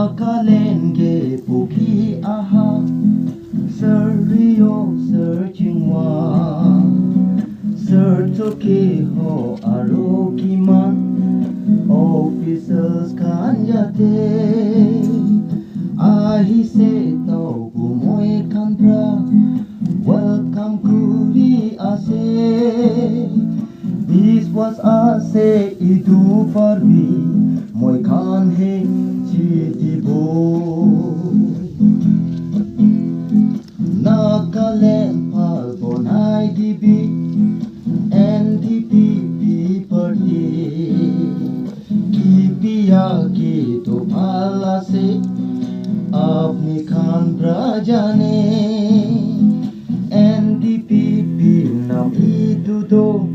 Nakalenge puki aha Serio searching wa Sertoke ho aroki man Officers kan yate Ahi se tau bumoy kan pra Welcome kuri ase This was ase itu parvi Moy kan he chitibo Nagaland palbonai dibi NDP party Kipiya ki to palase Apni khan brajane NDP nam itu do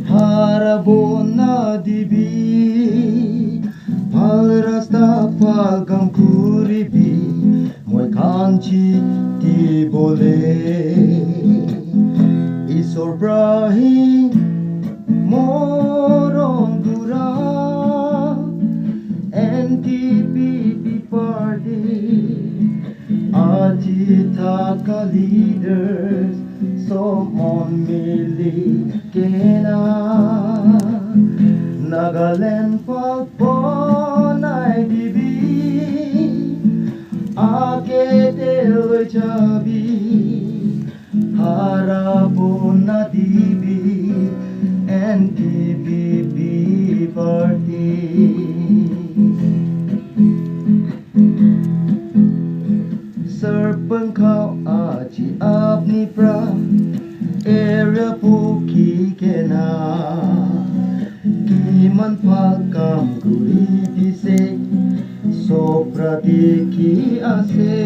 Harabo na dibi Pal rasta pal gam kuribi Moy kanchi ti bole Isor brahi morong dura NDP party Ajitaka leaders Somon mili kena Nagaland pagponay dibi Ake del chabi Harapon na dibi NDP party Serpeng kau aci apni pra Area puki kena Kiman pakam guri dise Sopra diki ase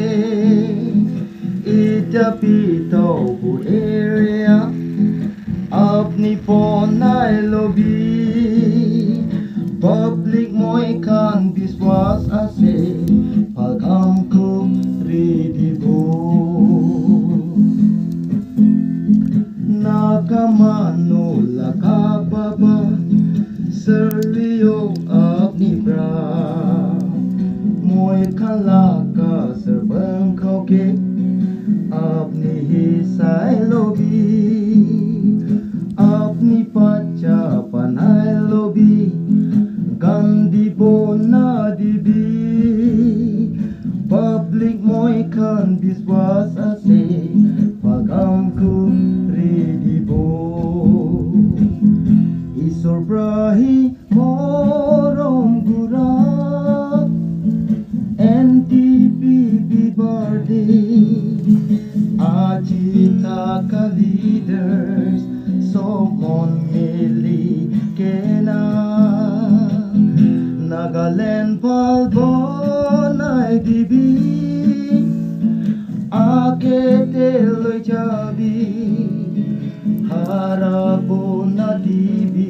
Ita pito bu area Apni ponay lobby Public moy kan biswas ase Pagam ko ridibo Nakamano lakababa Serio apni bra Moy kalaka serbang kauke Apni hisay lobby Apni pacha panay lobby Gandhi bona dibi Public moy kan biswas ase Pagam ko ridibo Isor brahi morong gura NDP party Ajitaka leaders Somon mili kena Nagaland palbonay dibi Ake teloy chabi Harapon na dibi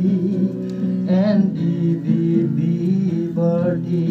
NDP party